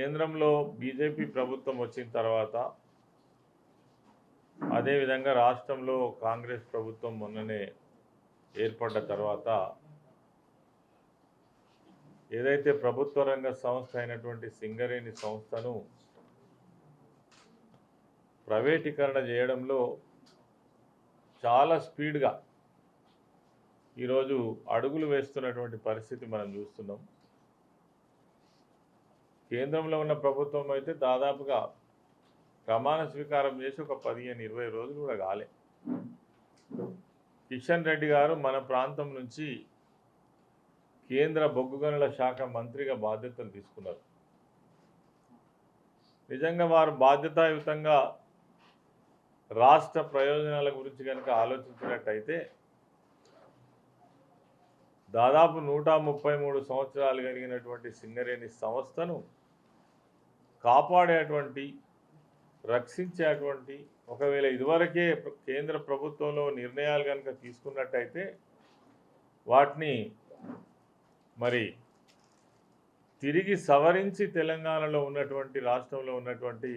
కేంద్రంలో బీజేపీ ప్రభుత్వం వచ్చిన తర్వాత అదేవిధంగా రాష్ట్రంలో కాంగ్రెస్ ప్రభుత్వం మొన్ననే ఏర్పడ్డ తర్వాత ఏదైతే ప్రభుత్వ రంగ సంస్థ అయినటువంటి సింగరేణి సంస్థను ప్రైవేటీకరణ చేయడంలో చాలా స్పీడ్గా ఈరోజు అడుగులు వేస్తున్నటువంటి పరిస్థితి మనం చూస్తున్నాం. కేంద్రంలో ఉన్న ప్రభుత్వం అయితే దాదాపుగా ప్రమాణ స్వీకారం చేసి ఒక 15-20 రోజులు కూడా కాలే. కిషన్ రెడ్డి గారు మన ప్రాంతం నుంచి కేంద్ర బొగ్గు గనుల శాఖ మంత్రిగా బాధ్యతలు తీసుకున్నారు. నిజంగా వారు బాధ్యతాయుతంగా రాష్ట్ర ప్రయోజనాల గురించి కనుక ఆలోచించినట్టయితే దాదాపు 133 సంవత్సరాలు కలిగినటువంటి సింగరేణి సంస్థను కాపాడేటువంటి రక్షించేటువంటి ఒకవేళ ఇదివరకే కేంద్ర ప్రభుత్వంలో నిర్ణయాలు కనుక తీసుకున్నట్టయితే వాటిని మరి తిరిగి సవరించి తెలంగాణలో ఉన్నటువంటి రాష్ట్రంలో ఉన్నటువంటి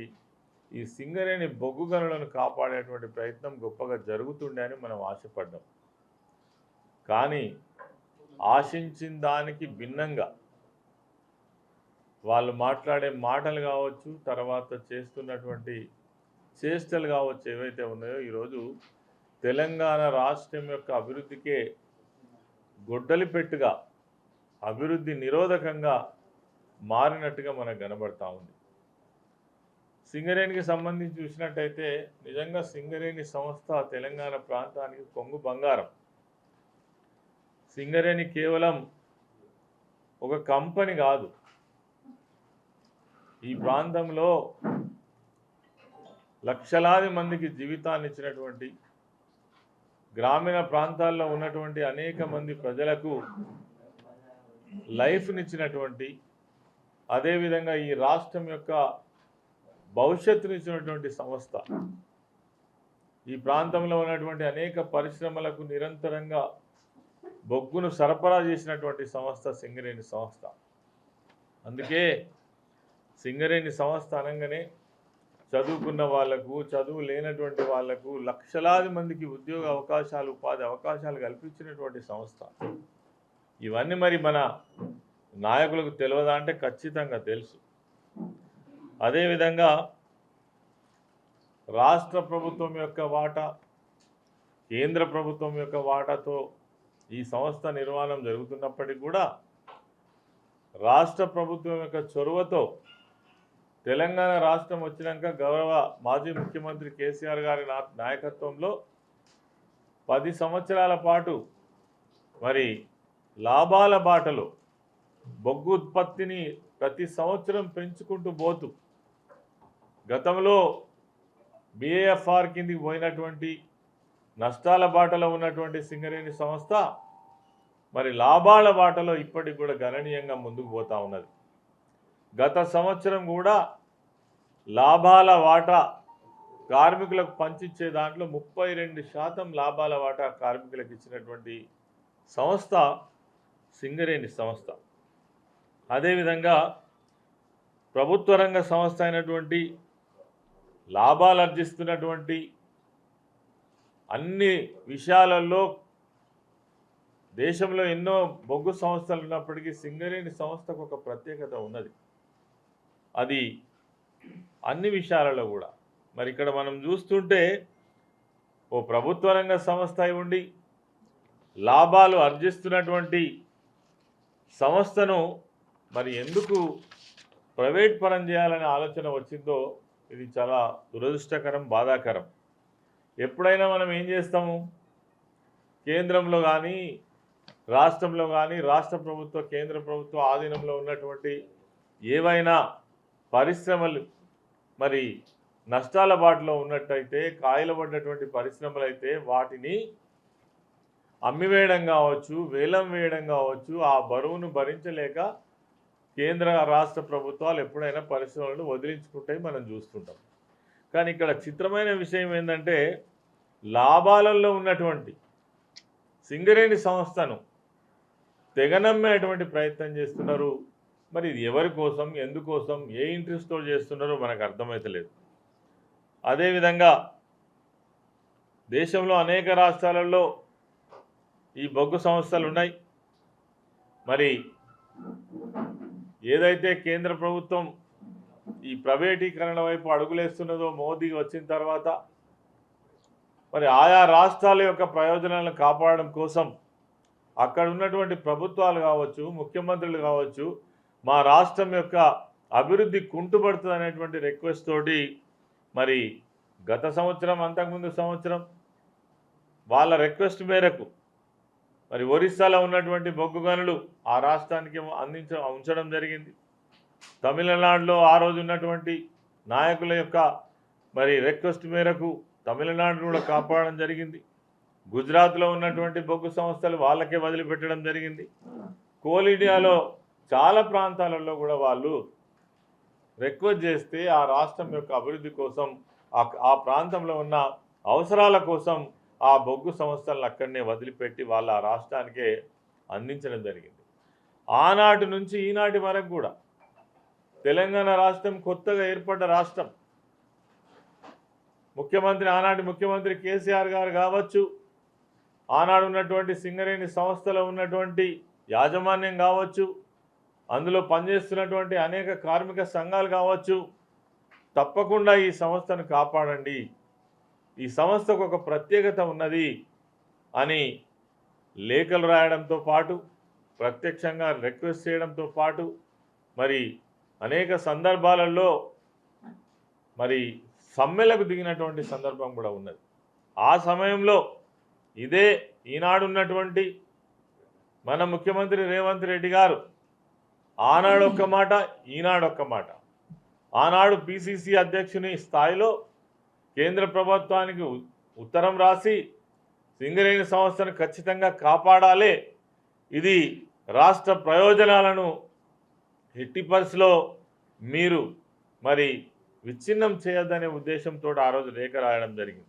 ఈ సింగరేణి బొగ్గు గనులను కాపాడేటువంటి ప్రయత్నం గొప్పగా జరుగుతుండే అని మనం ఆశపడ్డాం. కానీ ఆశించిన దానికి భిన్నంగా వాళ్ళు మాట్లాడే మాటలు కావచ్చు, తర్వాత చేస్తున్నటువంటి చేష్టలు కావచ్చు, ఏవైతే ఉన్నాయో ఈరోజు తెలంగాణ రాష్ట్రం యొక్క అభివృద్ధికే గొడ్డలిపెట్టుగా అభివృద్ధి నిరోధకంగా మారినట్టుగా మనకు కనబడతా ఉంది. సింగరేణికి సంబంధించి చూసినట్టయితే నిజంగా సింగరేణి సంస్థ తెలంగాణ ప్రాంతానికి కొంగు బంగారం. సింగరేణి కేవలం ఒక కంపెనీ కాదు, ఈ ప్రాంతంలో లక్షలాది మందికి జీవితాన్ని ఇచ్చినటువంటి, గ్రామీణ ప్రాంతాల్లో ఉన్నటువంటి అనేక మంది ప్రజలకు లైఫ్నిచ్చినటువంటి, అదేవిధంగా ఈ రాష్ట్రం యొక్క భవిష్యత్తునిచ్చినటువంటి సంస్థ. ఈ ప్రాంతంలో ఉన్నటువంటి అనేక పరిశ్రమలకు నిరంతరంగా బొగ్గును సరఫరా చేసినటువంటి సంస్థ సింగరేణి సంస్థ. అందుకే సింగరేణి సంస్థ అనగానే చదువుకున్న వాళ్లకు, చదువు లేనటువంటి వాళ్లకు లక్షలాది మందికి ఉద్యోగ అవకాశాలు, ఉపాధి అవకాశాలు కల్పించినటువంటి సంస్థ. ఇవన్నీ మరి మన నాయకులకు తెలియదా అంటే ఖచ్చితంగా తెలుసు. అదేవిధంగా రాష్ట్ర ప్రభుత్వం యొక్క వాటా, కేంద్ర ప్రభుత్వం యొక్క వాటాతో ఈ సంస్థ నిర్మాణం జరుగుతున్నప్పటికీ కూడా రాష్ట్ర ప్రభుత్వం యొక్క చొరవతో తెలంగాణ రాష్ట్రం వచ్చినాక గౌరవ మాజీ ముఖ్యమంత్రి కేసీఆర్ గారి నాయకత్వంలో 10 సంవత్సరాల పాటు మరి లాభాల బాటలో బొగ్గు ఉత్పత్తిని ప్రతి సంవత్సరం పెంచుకుంటూ పోతూ గతంలో బిఏఎఫ్ఆర్ కిందికి పోయినటువంటి నష్టాల బాటలో ఉన్నటువంటి సింగరేణి సంస్థ మరి లాభాల బాటలో ఇప్పటికి కూడా గణనీయంగా ముందుకు పోతూ ఉన్నది. గత సంవత్సరం కూడా లాభాల వాటా కార్మికులకు పంచిచ్చే దాంట్లో 32% లాభాల వాటా కార్మికులకు ఇచ్చినటువంటి సంస్థ సింగరేణి సంస్థ. అదేవిధంగా ప్రభుత్వ రంగ సంస్థ అయినటువంటి లాభాలు ఆర్జిస్తున్నటువంటి అన్ని విషయాలలో దేశంలో ఎన్నో బొగ్గు సంస్థలు ఉన్నప్పటికీ సింగరేణి సంస్థకు ఒక ప్రత్యేకత ఉన్నది. అది అన్ని విషయాలలో కూడా మరి ఇక్కడ మనం చూస్తుంటే ఓ ప్రభుత్వ రంగ సంస్థ అయి ఉండి లాభాలు ఆర్జిస్తున్నటువంటి సంస్థను మరి ఎందుకు ప్రైవేట్ పరం చేయాలనే ఆలోచన వచ్చిందో ఇది చాలా దురదృష్టకరం, బాధాకరం. ఎప్పుడైనా మనం ఏం చేస్తాము, కేంద్రంలో కానీ రాష్ట్రంలో కానీ రాష్ట్ర ప్రభుత్వ కేంద్ర ప్రభుత్వ ఆధీనంలో ఉన్నటువంటి ఏవైనా పరిశ్రమలు మరి నష్టాల బాటలో ఉన్నట్టయితే, కాయలబడ్డటువంటి పరిశ్రమలు అయితే వాటిని అమ్మివేయడం కావచ్చు, వేలం వేయడం కావచ్చు, ఆ బరువును భరించలేక కేంద్ర రాష్ట్ర ప్రభుత్వాలు ఎప్పుడైనా పరిశ్రమలను వదిలించుకుంటాయి మనం చూస్తుంటాం. కానీ ఇక్కడ చిత్రమైన విషయం ఏంటంటే లాభాలలో ఉన్నటువంటి సింగరేణి సంస్థను తెగనమ్మేటువంటి ప్రయత్నం చేస్తున్నారు మరి ఇది ఎవరి కోసం, ఎందుకోసం, ఏ ఇంట్రెస్ట్తో చేస్తున్నారో మనకు అర్థమవుతలేదు. అదేవిధంగా దేశంలో అనేక రాష్ట్రాలలో ఈ బొగ్గు సంస్థలు ఉన్నాయి. మరి ఏదైతే కేంద్ర ప్రభుత్వం ఈ ప్రైవేటీకరణ వైపు అడుగులేస్తున్నదో మోదీ వచ్చిన తర్వాత, మరి ఆయా రాష్ట్రాల యొక్క ప్రయోజనాలను కాపాడడం కోసం అక్కడ ఉన్నటువంటి ప్రభుత్వాలు కావచ్చు, ముఖ్యమంత్రులు కావచ్చు, మా రాష్ట్రం యొక్క అభివృద్ధి కుంటుపడుతుంది అనేటువంటి రిక్వెస్ట్ తోటి మరి గత సంవత్సరం, అంతకుముందు సంవత్సరం వాళ్ళ రిక్వెస్ట్ మేరకు మరి ఒరిస్సాలో ఉన్నటువంటి బొగ్గు గనులు ఆ రాష్ట్రానికి ఉంచడం జరిగింది. తమిళనాడులో ఆ రోజు ఉన్నటువంటి నాయకుల యొక్క మరి రిక్వెస్ట్ మేరకు తమిళనాడును కూడా కాపాడడం జరిగింది. గుజరాత్లో ఉన్నటువంటి బొగ్గు సంస్థలు వాళ్ళకే వదిలిపెట్టడం జరిగింది. కోల్ ఇండియాలో చాలా ప్రాంతాలలో కూడా వాళ్ళు రిక్వెస్ట్ చేస్తే ఆ రాష్ట్రం యొక్క అభివృద్ధి కోసం, ఆ ప్రాంతంలో ఉన్న అవసరాల కోసం ఆ బొగ్గు సంస్థలను అక్కడనే వదిలిపెట్టి వాళ్ళ ఆ రాష్ట్రానికే అందించడం జరిగింది. ఆనాటి నుంచి ఈనాటి వరకు కూడా తెలంగాణ రాష్ట్రం కొత్తగా ఏర్పడ్డ రాష్ట్రం. ఆనాటి ముఖ్యమంత్రి కేసీఆర్ గారు కావచ్చు, ఆనాడు ఉన్నటువంటి సింగరేణి సంస్థలో ఉన్నటువంటి యాజమాన్యం కావచ్చు, అందులో పనిచేస్తున్నటువంటి అనేక కార్మిక సంఘాలు కావచ్చు, తప్పకుండా ఈ సంస్థను కాపాడండి, ఈ సంస్థకు ఒక ప్రత్యేకత ఉన్నది అని లేఖలు రాయడంతో పాటు, ప్రత్యక్షంగా రిక్వెస్ట్ చేయడంతో పాటు, మరి అనేక సందర్భాలలో మరి సమ్మెలకు దిగినటువంటి సందర్భం కూడా ఉన్నది. ఆ సమయంలో ఇదే ఈనాడున్నటువంటి మన ముఖ్యమంత్రి రేవంత్ రెడ్డి గారు ఆనాడు ఒక్క మాట, ఈనాడు ఒక్క మాట. ఆనాడు పిసిసి అధ్యక్షుని స్థాయిలో కేంద్ర ప్రభుత్వానికి ఉత్తరం రాసి సింగరేణి సంస్థను ఖచ్చితంగా కాపాడాలి, ఇది రాష్ట్ర ప్రయోజనాలను ఎట్టి పరిస్థితిలో మీరు మరి విచ్ఛిన్నం చేయొద్దనే ఉద్దేశంతో ఆ రోజు లేఖ రాయడం జరిగింది.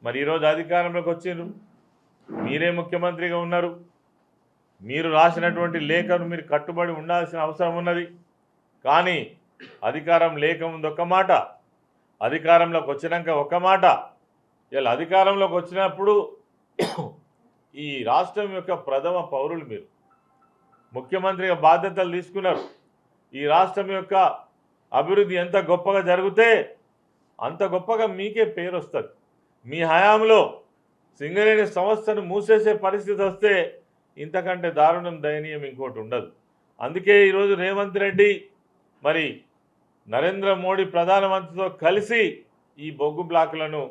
మరి ఈరోజు అధికారంలోకి వచ్చిండ్రు, మీరే ముఖ్యమంత్రిగా ఉన్నారు, మీరు రాసినటువంటి లేఖను మీరు కట్టుబడి ఉండాల్సిన అవసరం ఉన్నది. కానీ అధికారం లేకముందు ఒక మాట, అధికారంలోకి వచ్చినాక ఒక మాట. ఇలా అధికారంలోకి వచ్చినప్పుడు ఈ రాష్ట్రం యొక్క ప్రథమ పౌరులు మీరు, ముఖ్యమంత్రిగా బాధ్యతలు తీసుకున్నారు. ఈ రాష్ట్రం యొక్క అభివృద్ధి ఎంత గొప్పగా జరిగితే అంత గొప్పగా మీకే పేరు వస్తుంది. మీ హయాంలో సింగరేణి సంస్థను మూసేసే పరిస్థితి వస్తే ఇంతకంటే దారుణం, దయనీయం ఇంకోటి ఉండదు. అందుకే ఈరోజు రేవంత్ రెడ్డి మరి నరేంద్ర మోడీ ప్రధానమంత్రితో కలిసి ఈ బొగ్గు బ్లాకులను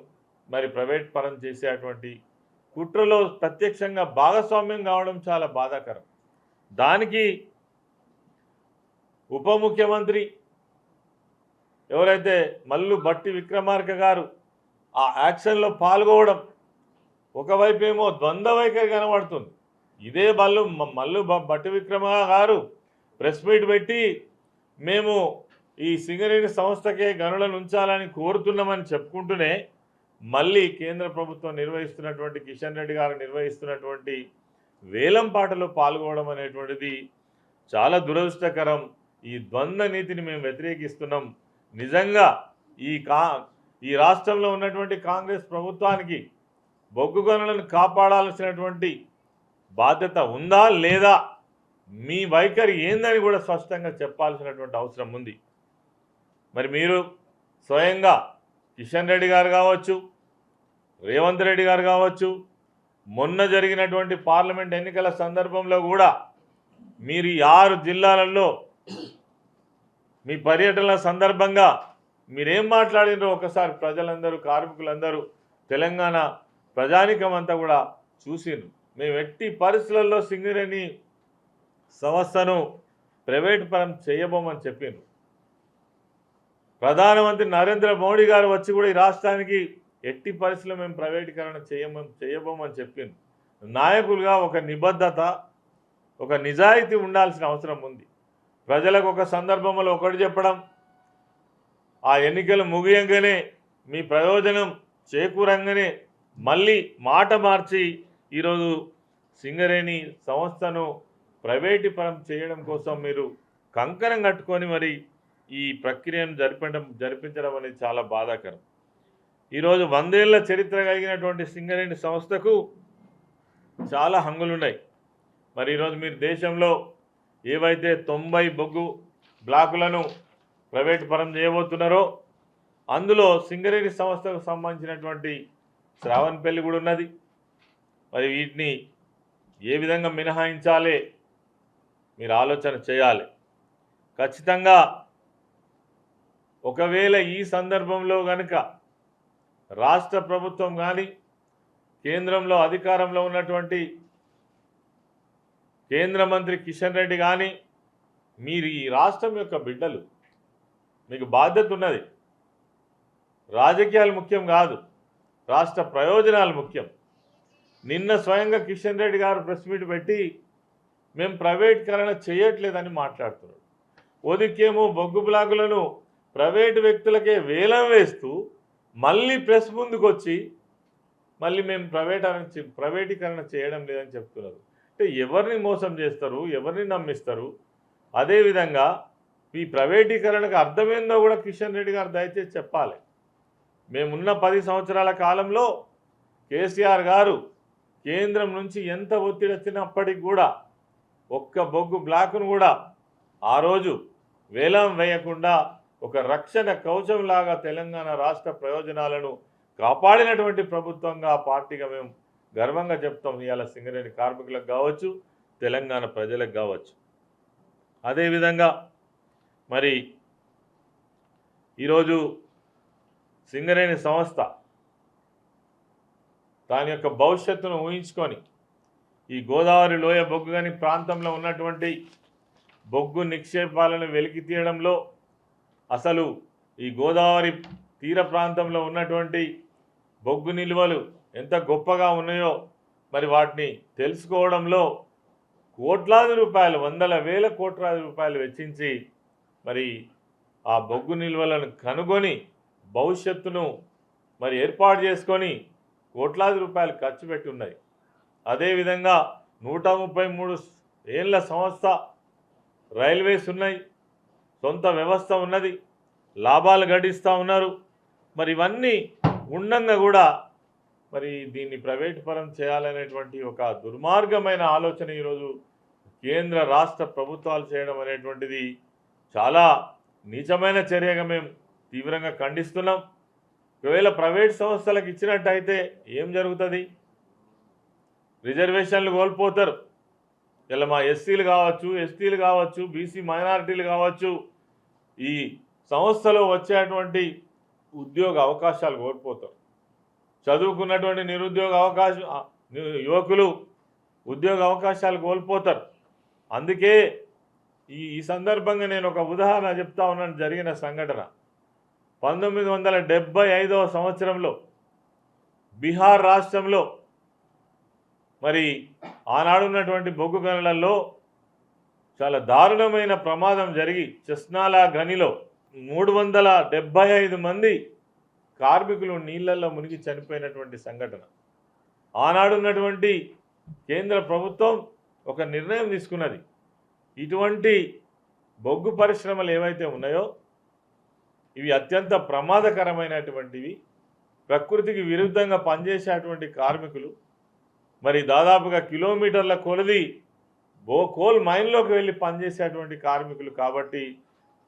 మరి ప్రైవేట్ పరం చేసేటువంటి కుట్రలో ప్రత్యక్షంగా భాగస్వామ్యం కావడం చాలా బాధాకరం. దానికి ఉప ముఖ్యమంత్రి ఎవరైతే మల్లు భట్టి విక్రమార్క గారు ఆ యాక్షన్లో పాల్గొవడం, ఒకవైపేమో ద్వంద్వ వైఖరి కనబడుతుంది. ఇదే మల్లు భట్టి విక్రమ గారు ప్రెస్ మీట్ పెట్టి మేము ఈ సింగరేణి సంస్థకే గనులను ఉంచాలని కోరుతున్నామని చెప్పుకుంటూనే మళ్ళీ కేంద్ర ప్రభుత్వం నిర్వహిస్తున్నటువంటి కిషన్ రెడ్డి గారు నిర్వహిస్తున్నటువంటి వేలం పాటలో పాల్గొనడం అనేటువంటిది చాలా దురదృష్టకరం. ఈ ద్వంద్వ నీతిని మేము వ్యతిరేకిస్తున్నాం. నిజంగా ఈ రాష్ట్రంలో ఉన్నటువంటి కాంగ్రెస్ ప్రభుత్వానికి బొగ్గు గనులను కాపాడాల్సినటువంటి బాధ్యత ఉందా లేదా, మీ వైఖరి ఏందని కూడా స్పష్టంగా చెప్పాల్సినటువంటి అవసరం ఉంది. మరి మీరు స్వయంగా కిషన్ రెడ్డి గారు కావచ్చు, రేవంత్ రెడ్డి గారు కావచ్చు, మొన్న జరిగినటువంటి పార్లమెంట్ ఎన్నికల సందర్భంలో కూడా మీరు 6 జిల్లాలలో మీ పర్యటనల సందర్భంగా మీరేం మాట్లాడినో ఒకసారి ప్రజలందరూ, కార్మికులందరూ, తెలంగాణ ప్రజానికం అంతా కూడా చూసిండ్రు. మేము ఎట్టి పరిస్థితులలో సింగరేణి సంస్థను ప్రైవేట్ పరం చేయబోమని చెప్పిండ్రు. ప్రధానమంత్రి నరేంద్ర మోడీ గారు వచ్చి కూడా ఈ రాష్ట్రానికి ఎట్టి పరిస్థితుల్లో మేము ప్రైవేటీకరణ చేయబోమని చెప్పిండ్రు. నాయకులుగా ఒక నిబద్ధత, ఒక నిజాయితీ ఉండాల్సిన అవసరం ఉంది. ప్రజలకు ఒక సందర్భంలో ఒకటి చెప్పడం, ఆ ఎన్నికలు ముగియంగానే మీ ప్రయోజనం చేకూరంగానే మళ్ళీ మాట మార్చి ఈరోజు సింగరేణి సంస్థను ప్రైవేటీకరణ చేయడం కోసం మీరు కంకణం కట్టుకొని మరి ఈ ప్రక్రియను జరిపించడం అనేది చాలా బాధాకరం. ఈరోజు 100 ఏళ్ల చరిత్ర కలిగినటువంటి సింగరేణి సంస్థకు చాలా హంగులున్నాయి. మరి ఈరోజు మీరు దేశంలో ఏవైతే 90 బొగ్గు బ్లాకులను ప్రైవేటు పరం చేయబోతున్నారో అందులో సింగరేణి సంస్థకు సంబంధించినటువంటి శ్రావణపల్లి కూడా ఉన్నది. మరి వీటిని ఏ విధంగా మినహాయించాలి మీరు ఆలోచన చేయాలి. ఖచ్చితంగా ఒకవేళ ఈ సందర్భంలో కనుక రాష్ట్ర ప్రభుత్వం కానీ కేంద్రంలో అధికారంలో ఉన్నటువంటి కేంద్ర మంత్రి కిషన్ రెడ్డి కానీ మీరు ఈ రాష్ట్రం యొక్క బిడ్డలు, మీకు బాధ్యత ఉన్నది. రాజకీయాలు ముఖ్యం కాదు, రాష్ట్ర ప్రయోజనాలు ముఖ్యం. నిన్న స్వయంగా కిషన్ రెడ్డి గారు ప్రెస్ మీట్ పెట్టి మేము ప్రైవేటీకరణ చేయట్లేదని మాట్లాడుతున్నారు. ఓదికేమో బొగ్గు బ్లాకులను ప్రైవేటు వ్యక్తులకే వేలం వేస్తూ మళ్ళీ ప్రెస్ ముందుకు వచ్చి మళ్ళీ మేము ప్రైవేటీకరణ చేయడం లేదని చెప్తున్నారు. అంటే ఎవరిని మోసం చేస్తారు, ఎవరిని నమ్మిస్తారు? అదేవిధంగా ఈ ప్రైవేటీకరణకు అర్థమైందో కూడా కిషన్ రెడ్డి గారు దయచేసి చెప్పాలి. మేమున్న 10 సంవత్సరాల కాలంలో కేసీఆర్ గారు కేంద్రం నుంచి ఎంత ఒత్తిడి వచ్చినప్పటికి కూడా ఒక్క బొగ్గు బ్లాకును కూడా ఆ రోజు వేలం వేయకుండా ఒక రక్షణ కవచంలాగా తెలంగాణ రాష్ట్ర ప్రయోజనాలను కాపాడినటువంటి ప్రభుత్వంగా పార్టీగా మేము గర్వంగా చెప్తాం. ఇవాళ సింగరేణి కార్మికులకు కావచ్చు, తెలంగాణ ప్రజలకు కావచ్చు. అదేవిధంగా మరి ఈరోజు సింగరేణి సంస్థ దాని యొక్క భవిష్యత్తును ఊహించుకొని ఈ గోదావరి లోయ బొగ్గు గని ప్రాంతంలో ఉన్నటువంటి బొగ్గు నిక్షేపాలను వెలికి తీయడంలో అసలు ఈ గోదావరి తీర ప్రాంతంలో ఉన్నటువంటి బొగ్గు నిల్వలు ఎంత గొప్పగా ఉన్నాయో మరి వాటిని తెలుసుకోవడంలో కోట్లాది రూపాయలు, వందల వేల కోట్లాది రూపాయలు వెచ్చించి మరి ఆ బొగ్గు నిల్వలను కనుగొని భవిష్యత్తును మరి ఏర్పాటు చేసుకొని కోట్లాది రూపాయలు ఖర్చు పెట్టి ఉన్నాయి. అదేవిధంగా 133 ఏళ్ళ సంస్థ, రైల్వేస్ ఉన్నాయి, సొంత వ్యవస్థ ఉన్నది, లాభాలు గడిస్తూ ఉన్నారు. మరి ఇవన్నీ ఉండంగా కూడా మరి దీన్ని ప్రైవేట్ పరం చేయాలనేటువంటి ఒక దుర్మార్గమైన ఆలోచన ఈరోజు కేంద్ర రాష్ట్ర ప్రభుత్వాలు చేయడం అనేటువంటిది చాలా నీచమైన చర్యగా మేము తీవ్రంగా ఖండిస్తున్నాం. ఒకవేళ ప్రైవేట్ సంస్థలకు ఇచ్చినట్టయితే ఏం జరుగుతుంది? రిజర్వేషన్లు కోల్పోతారు. ఇలా మా ఎస్సీలు కావచ్చు, ఎస్టీలు కావచ్చు, బీసీ మైనారిటీలు కావచ్చు, ఈ సంస్థలో వచ్చేటువంటి ఉద్యోగ అవకాశాలు కోల్పోతారు. చదువుకున్నటువంటి యువకులు ఉద్యోగ అవకాశాలు కోల్పోతారు. అందుకే ఈ సందర్భంగా నేను ఒక ఉదాహరణ చెప్తా ఉన్నాను. జరిగిన సంఘటన 1975వ సంవత్సరంలో బీహార్ రాష్ట్రంలో మరి ఆనాడున్నటువంటి బొగ్గు గనులలో చాలా దారుణమైన ప్రమాదం జరిగి చెస్నాలా గనిలో 375 మంది కార్మికులు నీళ్లలో మునిగి చనిపోయినటువంటి సంఘటన. ఆనాడున్నటువంటి కేంద్ర ప్రభుత్వం ఒక నిర్ణయం తీసుకున్నది. ఇటువంటి బొగ్గు పరిశ్రమలు ఏవైతే ఉన్నాయో ఇవి అత్యంత ప్రమాదకరమైనటువంటివి. ప్రకృతికి విరుద్ధంగా పనిచేసేటువంటి కార్మికులు, మరి దాదాపుగా కిలోమీటర్ల కొలది కోల్ మైన్లోకి వెళ్ళి పనిచేసేటువంటి కార్మికులు. కాబట్టి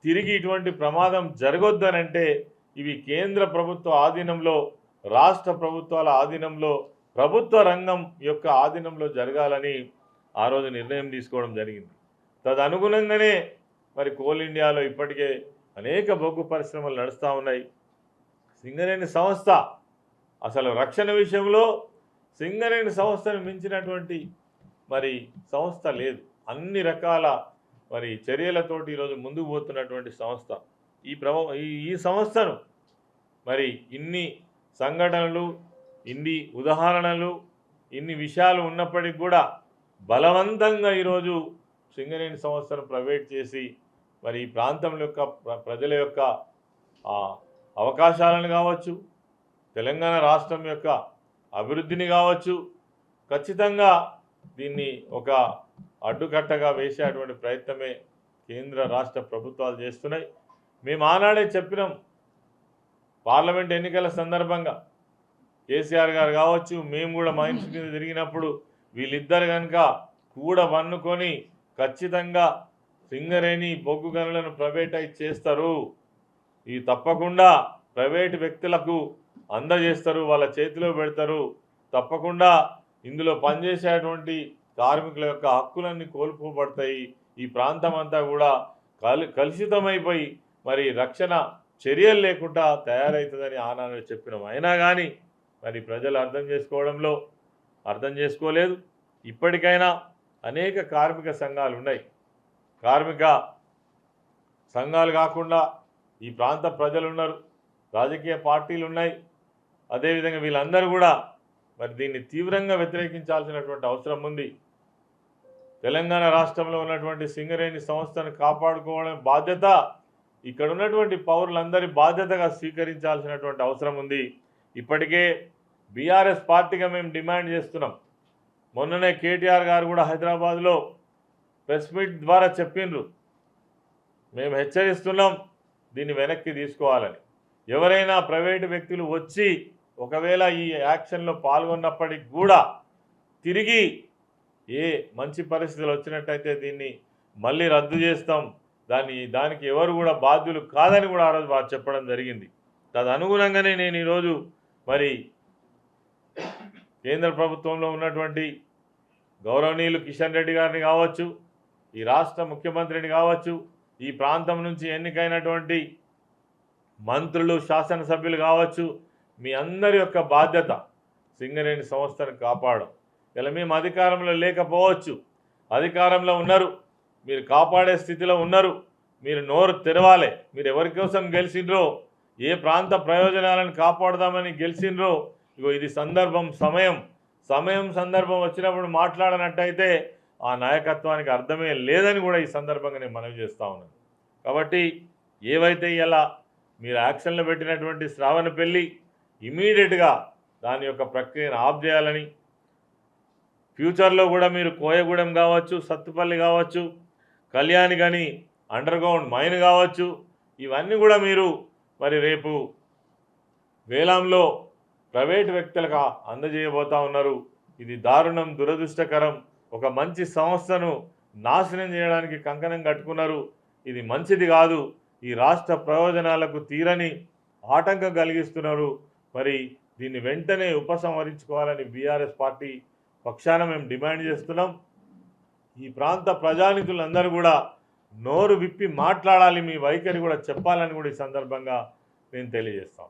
తిరిగి ఇటువంటి ప్రమాదం జరగొద్దనంటే ఇవి కేంద్ర ప్రభుత్వ ఆధీనంలో, రాష్ట్ర ప్రభుత్వాల ఆధీనంలో, ప్రభుత్వ రంగం యొక్క ఆధీనంలో జరగాలని ఆ రోజు నిర్ణయం తీసుకోవడం జరిగింది. తదనుగుణంగానే మరి కోల్ ఇండియాలో ఇప్పటికే అనేక బొగ్గు పరిశ్రమలు నడుస్తూ ఉన్నాయి. సింగరేణి సంస్థ అసలు రక్షణ విషయంలో సింగరేణి సంస్థను మించినటువంటి మరి సంస్థ లేదు. అన్ని రకాల మరి చర్యలతోటి ఈరోజు ముందుకు పోతున్నటువంటి సంస్థ. ఈ సంస్థను మరి ఇన్ని సంఘటనలు, ఇన్ని ఉదాహరణలు, ఇన్ని విషయాలు ఉన్నప్పటికీ కూడా బలవంతంగా ఈరోజు సింగరేణి సంస్థను ప్రైవేట్ చేసి మరి ఈ ప్రాంతం యొక్క ప్రజల యొక్క అవకాశాలను కావచ్చు, తెలంగాణ రాష్ట్రం యొక్క అభివృద్ధిని కావచ్చు, ఖచ్చితంగా దీన్ని ఒక అడ్డుకట్టగా వేసేటువంటి ప్రయత్నమే కేంద్ర రాష్ట్ర ప్రభుత్వాలు చేస్తున్నాయి. మేము ఆనాడే చెప్పినాం, పార్లమెంట్ ఎన్నికల సందర్భంగా కేసీఆర్ గారు కావచ్చు, మేము కూడా మైన్స్ మీద తిరిగినప్పుడు వీళ్ళిద్దరు కనుక కూడా వన్నుకొని ఖచ్చితంగా సింగరేణి బొగ్గు గనులను ప్రైవేటైజ్ చేస్తారు, ఈ తప్పకుండా ప్రైవేటు వ్యక్తులకు అందజేస్తారు, వాళ్ళ చేతిలో పెడతారు, తప్పకుండా ఇందులో పనిచేసేటువంటి కార్మికుల యొక్క హక్కులన్నీ కోల్పోబడతాయి, ఈ ప్రాంతం అంతా కూడా కలుషితమైపోయి మరి రక్షణ చర్యలు లేకుండా తయారవుతుందని ఆనాడు చెప్పినాం. అయినా కానీ మరి ప్రజలు అర్థం చేసుకోలేదు. ఇప్పటికైనా అనేక కార్మిక సంఘాలు ఉన్నాయి. కార్మిక సంఘాలు కాకుండా ఈ ప్రాంత ప్రజలు ఉన్నారు, రాజకీయ పార్టీలు ఉన్నాయి. అదేవిధంగా వీళ్ళందరూ కూడా మరి దీన్ని తీవ్రంగా వ్యతిరేకించాల్సినటువంటి అవసరం ఉంది. తెలంగాణ రాష్ట్రంలో ఉన్నటువంటి సింగరేణి సంస్థను కాపాడుకోవడం బాధ్యత ఇక్కడ ఉన్నటువంటి పౌరులందరి బాధ్యతగా స్వీకరించాల్సినటువంటి అవసరం ఉంది. ఇప్పటికే బీఆర్ఎస్ పార్టీగా మేము డిమాండ్ చేస్తున్నాం. మొన్ననే కేటీఆర్ గారు కూడా హైదరాబాద్లో ప్రెస్ మీట్ ద్వారా చెప్పిండ్రు, మేము హెచ్చరిస్తున్నాం దీన్ని వెనక్కి తీసుకోవాలని. ఎవరైనా ప్రైవేటు వ్యక్తులు వచ్చి ఒకవేళ ఈ యాక్షన్లో పాల్గొన్నప్పటికి కూడా తిరిగి ఏ మంచి పరిస్థితులు వచ్చినట్టయితే దీన్ని మళ్ళీ రద్దు చేస్తాం, దానికి ఎవరు కూడా బాధ్యులు కాదని కూడా ఆ రోజు వారు చెప్పడం జరిగింది. తదనుగుణంగానే నేను ఈరోజు మరి కేంద్ర ప్రభుత్వంలో ఉన్నటువంటి గౌరవనీయులు కిషన్ రెడ్డి గారిని కావచ్చు, ఈ రాష్ట్ర ముఖ్యమంత్రిని కావచ్చు, ఈ ప్రాంతం నుంచి ఎన్నికైనటువంటి మంత్రులు, శాసనసభ్యులు కావచ్చు, మీ అందరి యొక్క బాధ్యత సింగరేణి సంస్థను కాపాడడం. ఇలా మేము అధికారంలో లేకపోవచ్చు, అధికారంలో ఉన్నారు, మీరు కాపాడే స్థితిలో ఉన్నారు, మీరు నోరు తెరవాలి. మీరు ఎవరి కోసం గెలిచిండ్రో, ఏ ప్రాంత ప్రయోజనాలను కాపాడదామని గెలిచిండ్రో, ఇగో ఇది సందర్భం వచ్చినప్పుడు మాట్లాడనట్టయితే ఆ నాయకత్వానికి అర్థమే లేదని కూడా ఈ సందర్భంగా నేను మనవి చేస్తూ ఉన్నాను. కాబట్టి ఏవైతే ఇలా మీరు యాక్షన్లో పెట్టినటువంటి శ్రావణపల్లి ఇమీడియట్గా దాని యొక్క ప్రక్రియను ఆఫ్ చేయాలని, ఫ్యూచర్లో కూడా మీరు కోయగూడెం కావచ్చు, సత్తుపల్లి కావచ్చు, కళ్యాణి కానీ అండర్గ్రౌండ్ మైన్ కావచ్చు, ఇవన్నీ కూడా మీరు మరి రేపు వేలంలో ప్రైవేటు వ్యక్తులకు అందజేయబోతూ ఉన్నారు. ఇది దారుణం, దురదృష్టకరం. ఒక మంచి సంస్థను నాశనం చేయడానికి కంకణం కట్టుకున్నారు. ఇది మంచిది కాదు. ఈ రాష్ట్ర ప్రయోజనాలకు తీరని ఆటంకం కలిగిస్తున్నారు. మరి దీన్ని వెంటనే ఉపసంహరించుకోవాలని బీఆర్ఎస్ పార్టీ పక్షాన మేము డిమాండ్ చేస్తున్నాం. ఈ ప్రాంత ప్రజానిధులందరూ కూడా నోరు విప్పి మాట్లాడాలి, మీ వైఖరి కూడా చెప్పాలని కూడా ఈ సందర్భంగా నేను తెలియజేస్తాం.